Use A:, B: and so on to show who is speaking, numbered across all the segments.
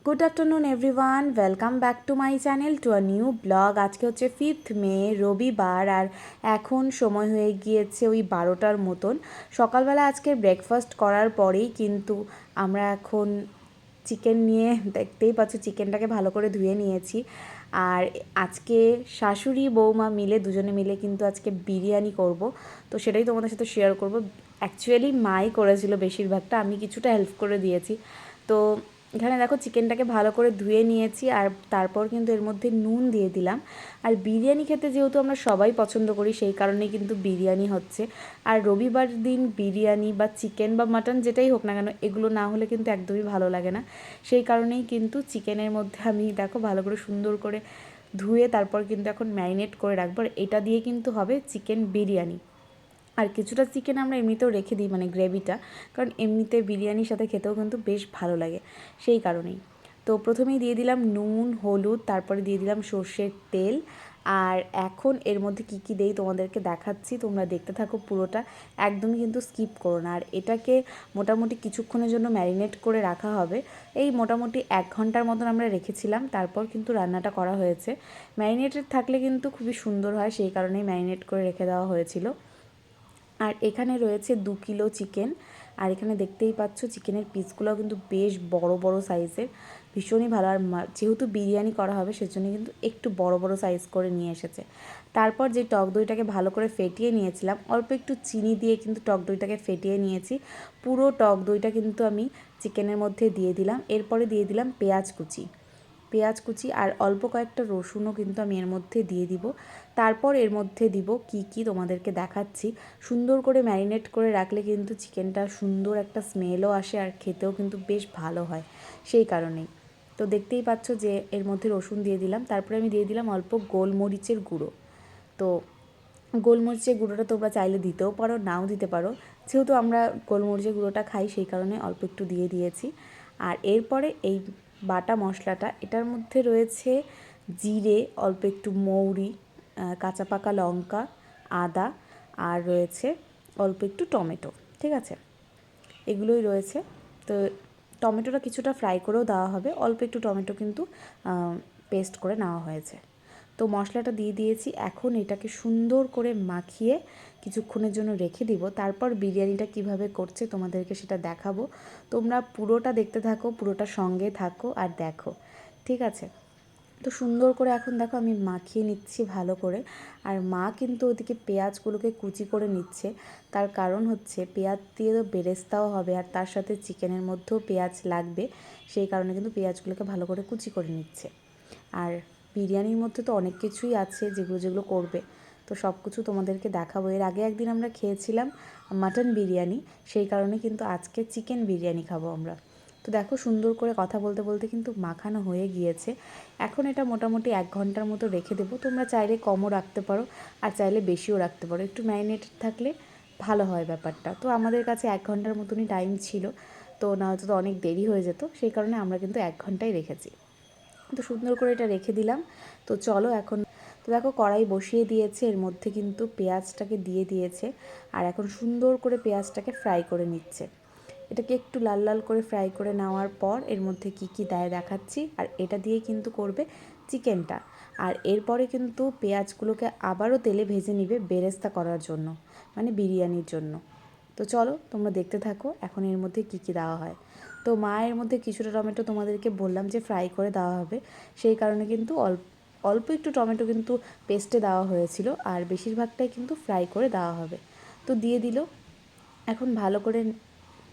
A: Good afternoon everyone, welcome back to my channel to a new blog. আজকে হচ্ছে 5th মে, রবিবার, আর এখন সময় হয়ে গিয়েছে ওই 12টার মতন। সকালবেলা আজকে ব্রেকফাস্ট করার পরেই কিন্তু আমরা এখন চিকেন নিয়ে, দেখতেই পাচ্ছ চিকেনটাকে ভালো করে ধুয়ে নিয়েছি। আর আজকে শাশুড়ি বৌমা মিলে দুজনে মিলে কিন্তু আজকে বিরিয়ানি করব, তো সেটাই তোমাদের সাথে শেয়ার করব। অ্যাকচুয়ালি মাই করেছিল বেশিরভাগটা, আমি কিছুটা হেল্প করে দিয়েছি। তো এখানে দেখো চিকেনটাকে ভালো করে ধুয়ে নিয়েছি, আর তারপর কিন্তু এর মধ্যে নুন দিয়ে দিলাম। আর বিরিয়ানি খেতে যেহেতু আমরা সবাই পছন্দ করি, সেই কারণেই কিন্তু বিরিয়ানি হচ্ছে। আর রবিবার দিন বিরিয়ানি বা চিকেন বা মাটন যেটাই হোক না কেন, এগুলো না হলে কিন্তু একদমই ভালো লাগে না। সেই কারণেই কিন্তু চিকেনের মধ্যে আমি দেখো ভালো করে সুন্দর করে ধুয়ে তারপর কিন্তু এখন ম্যারিনেট করে রাখবো। আর এটা দিয়ে কিন্তু হবে চিকেন বিরিয়ানি। আর কিছুটা চিকেন আমরা এমনিতেও রেখে দিই, মানে গ্রেভিটা, কারণ এমনিতে বিরিয়ানির সাথে খেতেও কিন্তু বেশ ভালো লাগে, সেই কারণেই। তো প্রথমেই দিয়ে দিলাম নুন, হলুদ, তারপরে দিয়ে দিলাম সর্ষের তেল। আর এখন এর মধ্যে কী কী দেই তোমাদেরকে দেখাচ্ছি, তোমরা দেখতে থাকো পুরোটা, একদমই কিন্তু স্কিপ করো না। আর এটাকে মোটামুটি কিছুক্ষণের জন্য ম্যারিনেট করে রাখা হবে। এই মোটামুটি 1 ঘন্টার মতন আমরা রেখেছিলাম, তারপর কিন্তু রান্নাটা করা হয়েছে। ম্যারিনেটেড থাকলে কিন্তু খুবই সুন্দর হয়, সেই কারণেই ম্যারিনেট করে রেখে দেওয়া হয়েছিল। আর এখানে রয়েছে 2 কিলো চিকেন। আর এখানে দেখতেই পাচ্ছ চিকেনের পিসগুলো কিন্তু বেশ বড় বড় সাইজের, ভীষণই ভালো। আর যেহেতু বিরিয়ানি করা হবে সেজন্য কিন্তু একটু বড় বড় সাইজ করে নিয়ে এসেছে। তারপর যে টক দইটাকে ভালো করে ফেটিয়ে নিয়েছিলাম, অল্প একটু চিনি দিয়ে কিন্তু টক দইটাকে ফেটিয়ে নিয়েছি। পুরো টক দইটা কিন্তু আমি চিকেনের মধ্যে দিয়ে দিলাম। এরপরে দিয়ে দিলাম পেঁয়াজ কুচি আর অল্প কয়েকটা রসুনও কিন্তু আমি এর মধ্যে দিয়ে দিব। তারপর এর মধ্যে দিব কি তোমাদেরকে দেখাচ্ছি। সুন্দর করে ম্যারিনেট করে রাখলে কিন্তু চিকেনটা সুন্দর একটা স্মেলও আসে, আর খেতেও কিন্তু বেশ ভালো হয়, সেই কারণেই। তো দেখতেই পাচ্ছ যে এর মধ্যে রসুন দিয়ে দিলাম। তারপরে আমি দিয়ে দিলাম অল্প গোলমরিচের গুঁড়ো। তো গোলমরিচের গুঁড়োটা তোমরা চাইলে দিতেও পারো, নাও দিতে পারো। যেহেতু আমরা গোলমরিচের গুঁড়োটা খাই, সেই কারণে অল্প একটু দিয়ে দিয়েছি। আর এরপরে এই বাটা মশলাটা, এটার মধ্যে রয়েছে জিরে, অল্প একটু মৌরি, কাঁচা পাকা লঙ্কা, আদা, আর রয়েছে অল্প একটু টমেটো। ঠিক আছে, এগুলোই রয়েছে। তো টমেটোটা কিছুটা ফ্রাই করেও দেওয়া হবে, অল্প একটু টমেটো কিন্তু পেস্ট করে নেওয়া হয়েছে। তো মশলাটা দিয়ে দিয়েছি। এখন এটাকে সুন্দর করে মাখিয়ে কিছুক্ষণের জন্য রেখে দিব। তারপর বিরিয়ানিটা কিভাবে করছে তোমাদেরকে সেটা দেখাবো। তোমরা পুরোটা দেখতে থাকো, পুরোটা সঙ্গে থাকো আর দেখো, ঠিক আছে? তো সুন্দর করে এখন দেখো আমি মাখিয়ে নিচ্ছি ভালো করে। আর মা কিন্তু ওদিকে পেঁয়াজগুলোকে কুচি করে নিচ্ছে। তার কারণ হচ্ছে পেঁয়াজ দিয়ে তো বেরেস্তাও হবে, আর তার সাথে চিকেনের মধ্যেও পেঁয়াজ লাগবে, সেই কারণে কিন্তু পেঁয়াজগুলোকে ভালো করে কুচি করে নিচ্ছে। আর বিরিয়ানির মধ্যে তো অনেক কিছুই আছে যেগুলো যেগুলো করবে, তো সব কিছু তোমাদেরকে দেখাবো। এর আগে একদিন আমরা খেয়েছিলাম মাটন বিরিয়ানি, সেই কারণে কিন্তু আজকে চিকেন বিরিয়ানি খাবো আমরা। তো দেখো সুন্দর করে কথা বলতে বলতে কিন্তু মাখানো হয়ে গিয়েছে। এখন এটা মোটামুটি 1 ঘন্টার মতো রেখে দেবো। তোমরা চাইলে কমও রাখতে পারো, আর চাইলে বেশিও রাখতে পারো, একটু ম্যারিনেটেড থাকলে ভালো হয় ব্যাপারটা। তো আমাদের কাছে 1 ঘন্টার মতনই টাইম ছিল, তো না হয়তো তো অনেক দেরি হয়ে যেত, সেই কারণে আমরা কিন্তু 1 ঘন্টাই রেখেছি। তো সুন্দর করে এটা রেখে দিলাম। তো চলো এখন, তো দেখো কড়াই বসিয়ে দিয়েছে, এর মধ্যে কিন্তু পেঁয়াজটাকে দিয়ে দিয়েছে। আর এখন সুন্দর করে পেঁয়াজটাকে ফ্রাই করে নিচ্ছে। এটাকে একটু লাল লাল করে ফ্রাই করে নেওয়ার পর এর মধ্যে কি দেয় দেখাচ্ছি। আর এটা দিয়ে কিন্তু করবে চিকেনটা। আর এরপরে কিন্তু পেঁয়াজগুলোকে আবারও তেলে ভেজে নিবে বেরেস্তা করার জন্য, মানে বিরিয়ানির জন্য। তো চলো তোমরা দেখতে থাকো এখন এর মধ্যে কি দেওয়া হয়। তো মা এর মধ্যে কিছুটা টমেটো, তোমাদেরকে বললাম যে ফ্রাই করে দেওয়া হবে, সেই কারণে কিন্তু অল্প একটু টমেটো কিন্তু পেস্টে দেওয়া হয়েছিল, আর বেশিরভাগটাই কিন্তু ফ্রাই করে দেওয়া হবে। তো দিয়ে দিল। এখন ভালো করে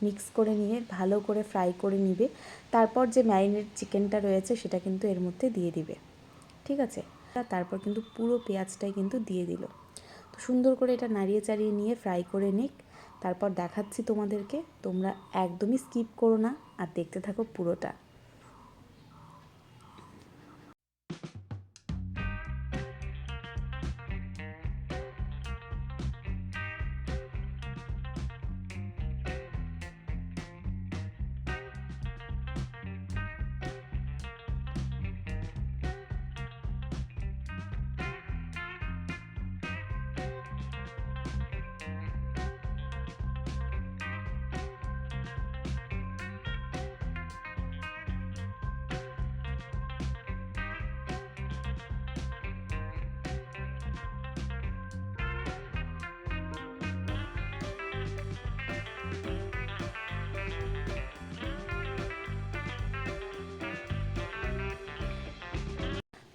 A: মিক্স করে নিয়ে ভালো করে ফ্রাই করে নিবে। তারপর যে ম্যারিনেট চিকেনটা রয়েছে সেটা কিন্তু এর মধ্যে দিয়ে দিবে, ঠিক আছে? তারপর কিন্তু পুরো পেঁয়াজটাই কিন্তু দিয়ে দিল। তো সুন্দর করে এটা নাড়িয়ে চাড়িয়ে নিয়ে ফ্রাই করে নিক। তারপর দেখাচ্ছি তোমাদেরকে, তোমরা একদমই স্কিপ করো না আর দেখতে থাকো পুরোটা।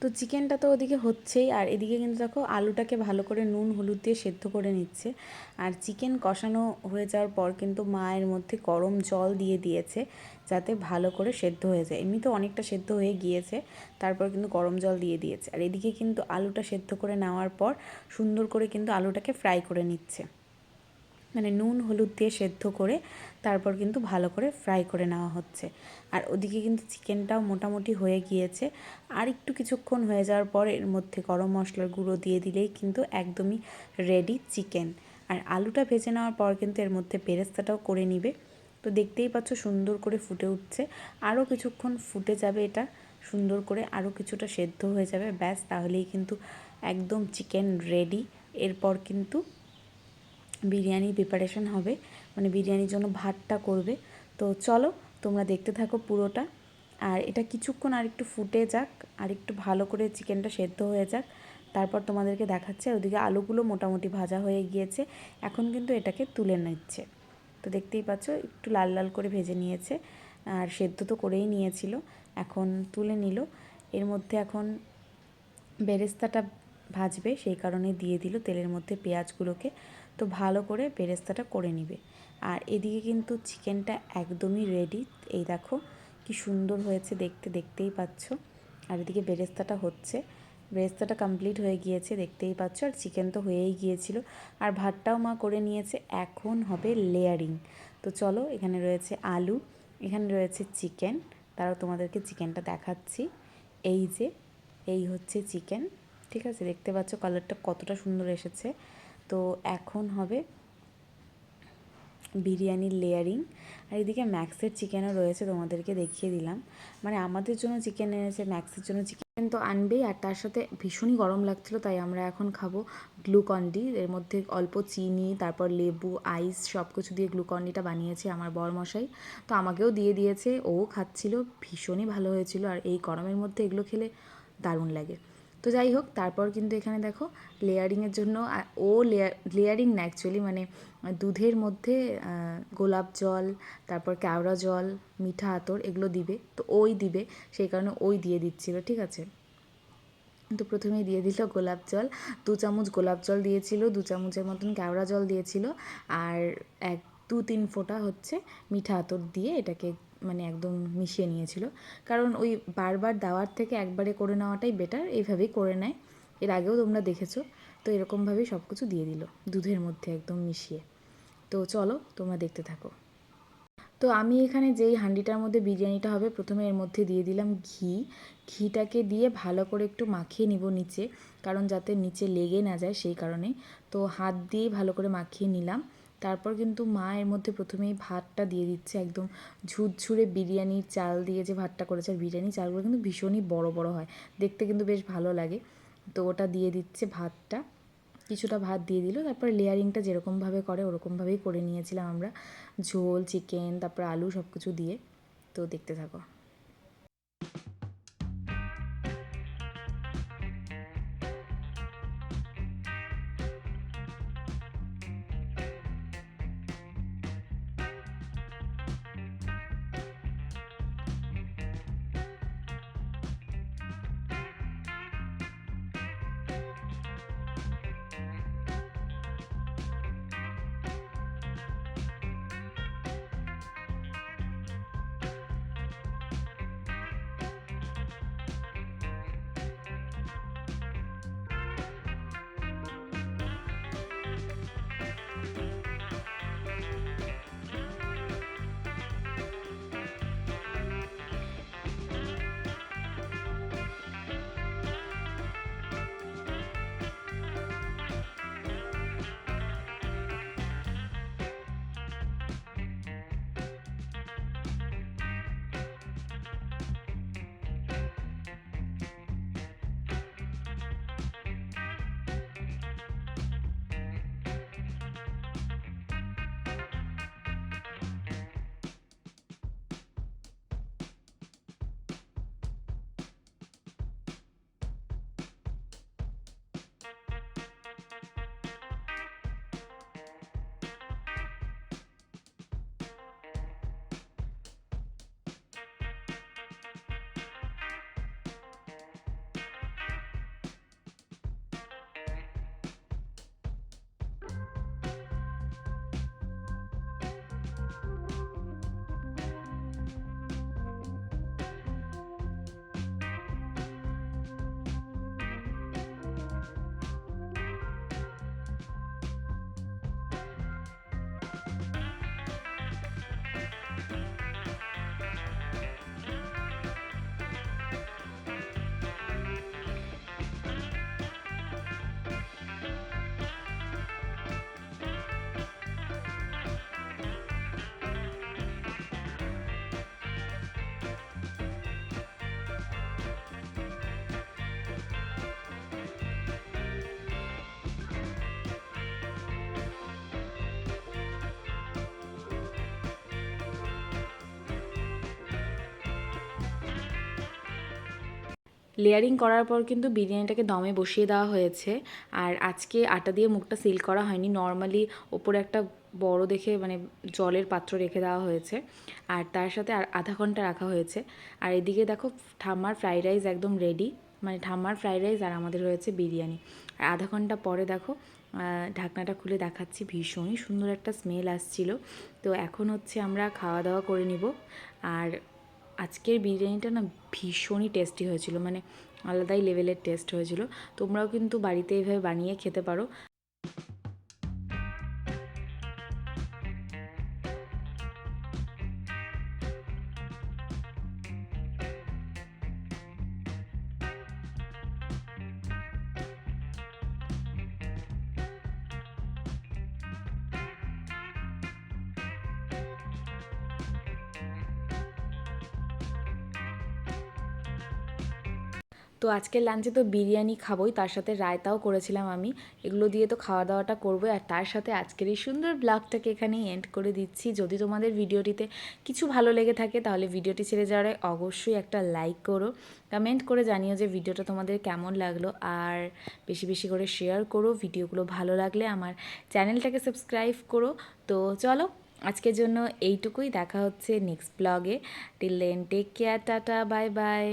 A: তো চিকেনটা তো ওদিকে হচ্ছেই, আর এদিকে কিন্তু দেখো আলুটাকে ভালো করে নুন হলুদ দিয়ে সেদ্ধ করে নিচ্ছে। আর চিকেন কষানো হয়ে যাওয়ার পর কিন্তু মায়ের মধ্যে গরম জল দিয়ে দিয়েছে যাতে ভালো করে সেদ্ধ হয়ে যায়। এমনি তো অনেকটা সেদ্ধ হয়ে গিয়েছে, তারপর কিন্তু গরম জল দিয়ে দিয়েছে। আর এদিকে কিন্তু আলুটা সেদ্ধ করে নেওয়ার পর সুন্দর করে কিন্তু আলুটাকে ফ্রাই করে নিচ্ছে, মানে নুন হলুদ দিয়ে সেদ্ধ করে তারপর কিন্তু ভালো করে ফ্রাই করে নেওয়া হচ্ছে। আর ওদিকে কিন্তু চিকেনটাও মোটামুটি হয়ে গিয়েছে। আর একটু কিছুক্ষণ হয়ে যাওয়ার পর এর মধ্যে গরম মশলার গুঁড়ো দিয়ে দিলেই কিন্তু একদমই রেডি চিকেন। আর আলুটা ভেজে নেওয়ার পর কিন্তু এর মধ্যে বেরেস্তাটাও করে নিবে। তো দেখতেই পাচ্ছ সুন্দর করে ফুটে উঠছে, আরও কিছুক্ষণ ফুটে যাবে, এটা সুন্দর করে আরও কিছুটা সেদ্ধ হয়ে যাবে, ব্যাস তাহলেই কিন্তু একদম চিকেন রেডি। এরপর কিন্তু বিরিয়ানি প্রিপারেশন হবে, মানে বিরিয়ানির জন্য ভাতটা করবে। তো চলো তোমরা দেখতে থাকো পুরোটা। আর এটা কিছুক্ষণ আর একটু ফুটে যাক, আর একটু ভালো করে চিকেনটা সেদ্ধ হয়ে যাক, তারপর তোমাদেরকে দেখাচ্ছে। ওদিকে আলুগুলো মোটামুটি ভাজা হয়ে গিয়েছে, এখন কিন্তু এটাকে তুলে নিচ্ছে। তো দেখতেই পাচ্ছ একটু লাল লাল করে ভেজে নিয়েছে, আর সেদ্ধ তো করেই নিয়েছিল, এখন তুলে নিল। এর মধ্যে এখন বেরেস্তাটা ভাজবে, সেই কারণে দিয়ে দিল তেলের মধ্যে পেঁয়াজগুলোকে। তো ভালো করে বেরেস্তাটা করে নিবে। আর এদিকে কিন্তু চিকেনটা একদমই রেডি, এই দেখো কি সুন্দর হয়েছে দেখতে, দেখতেই পাচ্ছ। আর এদিকে বেরেস্তাটা হচ্ছে, বেরেস্তাটা কমপ্লিট হয়ে গিয়েছে দেখতেই পাচ্ছ। আর চিকেন তো হয়েই গিয়েছিল, আর ভাতটাও মা করে নিয়েছে। এখন হবে লেয়ারিং। তো চলো, এখানে রয়েছে আলু, এখানে রয়েছে চিকেন, তারাও তোমাদেরকে চিকেনটা দেখাচ্ছি। এই যে এই হচ্ছে চিকেন, ঠিক আছে, দেখতে পাচ্ছ কালারটা কতটা সুন্দর এসেছে। তো এখন হবে বিরিয়ানির লেয়ারিং। আর এদিকে ম্যাক্সের চিকেনও রয়েছে, তোমাদেরকে দেখিয়ে দিলাম। মানে আমাদের জন্য চিকেন এনেছে, ম্যাক্সের জন্য চিকেন তো আনবেই। আর তার সাথে ভীষণই গরম লাগছিলো, তাই আমরা এখন খাবো গ্লুকন-ডি। এর মধ্যে অল্প চিনি, তারপর লেবু, আইস সব কিছু দিয়ে গ্লুকন-ডিটা বানিয়েছে আমার বরমশাই। তো আমাকেও দিয়ে দিয়েছে, ও খাচ্ছিল, ভীষণই ভালো হয়েছিল। আর এই গরমের মধ্যে এগুলো খেলে দারুণ লাগে। তো যাই হোক, তারপর কিন্তু এখানে দেখো লেয়ারিংয়ের জন্য ও লেয়ারিং না অ্যাকচুয়ালি, মানে দুধের মধ্যে গোলাপ জল, তারপর কেওড়া জল, মিঠা আতর এগুলো দিবে, তো ওই দিবে, সেই কারণে ওই দিয়ে দিচ্ছিল, ঠিক আছে। তো প্রথমেই দিয়ে দিল গোলাপ জল, 2 চামচ গোলাপ জল দিয়েছিল, 2 চামচের মতন কেওড়া জল দিয়েছিল, আর 2-3 ফোঁটা হচ্ছে মিঠা আতর দিয়ে এটাকে মানে একদম মিশিয়ে নিয়েছিল। কারণ ওই বারবার দেওয়ার থেকে একবারে করে নেওয়াটাই বেটার, এইভাবেই করে নেয়, এর আগেও তোমরা দেখেছো। তো এরকমভাবেই সব কিছু দিয়ে দিল দুধের মধ্যে একদম মিশিয়ে। তো চলো তোমরা দেখতে থাকো। তো আমি এখানে যেই হাঁডিটার মধ্যে বিরিয়ানিটা হবে, প্রথমে এর মধ্যে দিয়ে দিলাম ঘি। ঘিটাকে দিয়ে ভালো করে একটু মাখিয়ে নিব নিচে, কারণ যাতে নিচে লেগে না যায় সেই কারণে। তো হাত দিয়ে ভালো করে মাখিয়ে নিলাম। তারপর কিন্তু মা এর মধ্যে প্রথমেই ভাতটা দিয়ে দিচ্ছে, একদম ঝুরঝুরে বিরিয়ানির চাল দিয়ে যে ভাতটা করেছে। আর বিরিয়ানির চালগুলো কিন্তু ভীষণই বড় বড় হয়, দেখতে কিন্তু বেশ ভালো লাগে। তো ওটা দিয়ে দিচ্ছে ভাতটা, কিছুটা ভাত দিয়ে দিল। তারপরে লেয়ারিংটা যেরকমভাবে করে ওরকমভাবেই করে নিয়েছিলাম আমরা, ঝোল, চিকেন, তারপর আলু সব কিছু দিয়ে। তো দেখতে থাকো। লেয়ারিং করার পর কিন্তু বিরিয়ানিটাকে দমে বসিয়ে দেওয়া হয়েছে। আর আজকে আটা দিয়ে মুখটা সিল করা হয়নি, নর্মালি ওপরে একটা বড় দেখে মানে জলের পাত্র রেখে দেওয়া হয়েছে, আর তার সাথে আর আধা ঘন্টা রাখা হয়েছে। আর এদিকে দেখো ঠাম্মার ফ্রাইড রাইস একদম রেডি, মানে ঠাম্মার ফ্রাইড রাইস আর আমাদের হয়েছে বিরিয়ানি। আর আধা ঘন্টা পরে দেখো ঢাকনাটা খুলে দেখাচ্ছি, ভীষণই সুন্দর একটা স্মেল আসছিল। তো এখন হচ্ছে আমরা খাওয়া দাওয়া করে নিব। আর আজকের বিরিয়ানিটা না ভীষণই টেস্টি হয়েছিল, মানে আলাদাই লেভেলের টেস্ট হয়েছিল। তোমরাও কিন্তু বাড়িতে এইভাবে বানিয়ে খেতে পারো। তো আজকের লাঞ্চে তো বিরিয়ানি খাবোই, তার সাথে রায়তাও করেছিলাম আমি। এগুলো দিয়ে তো খাওয়া দাওয়াটা করবোই, আর তার সাথে আজকের এই সুন্দর ব্লগটাকে এখানেই এন্ড করে দিচ্ছি। যদি তোমাদের ভিডিওটিতে কিছু ভালো লেগে থাকে তাহলে ভিডিওটি ছেড়ে যাওয়ার আগে অবশ্যই একটা লাইক করো, কমেন্ট করে জানিও যে ভিডিওটা তোমাদের কেমন লাগলো, আর বেশি বেশি করে শেয়ার করো। ভিডিওগুলো ভালো লাগলে আমার চ্যানেলটাকে সাবস্ক্রাইব করো। তো চলো আজকের জন্য এইটুকুই, দেখা হচ্ছে নেক্সট ব্লগে। Till then take care, tata, bye by.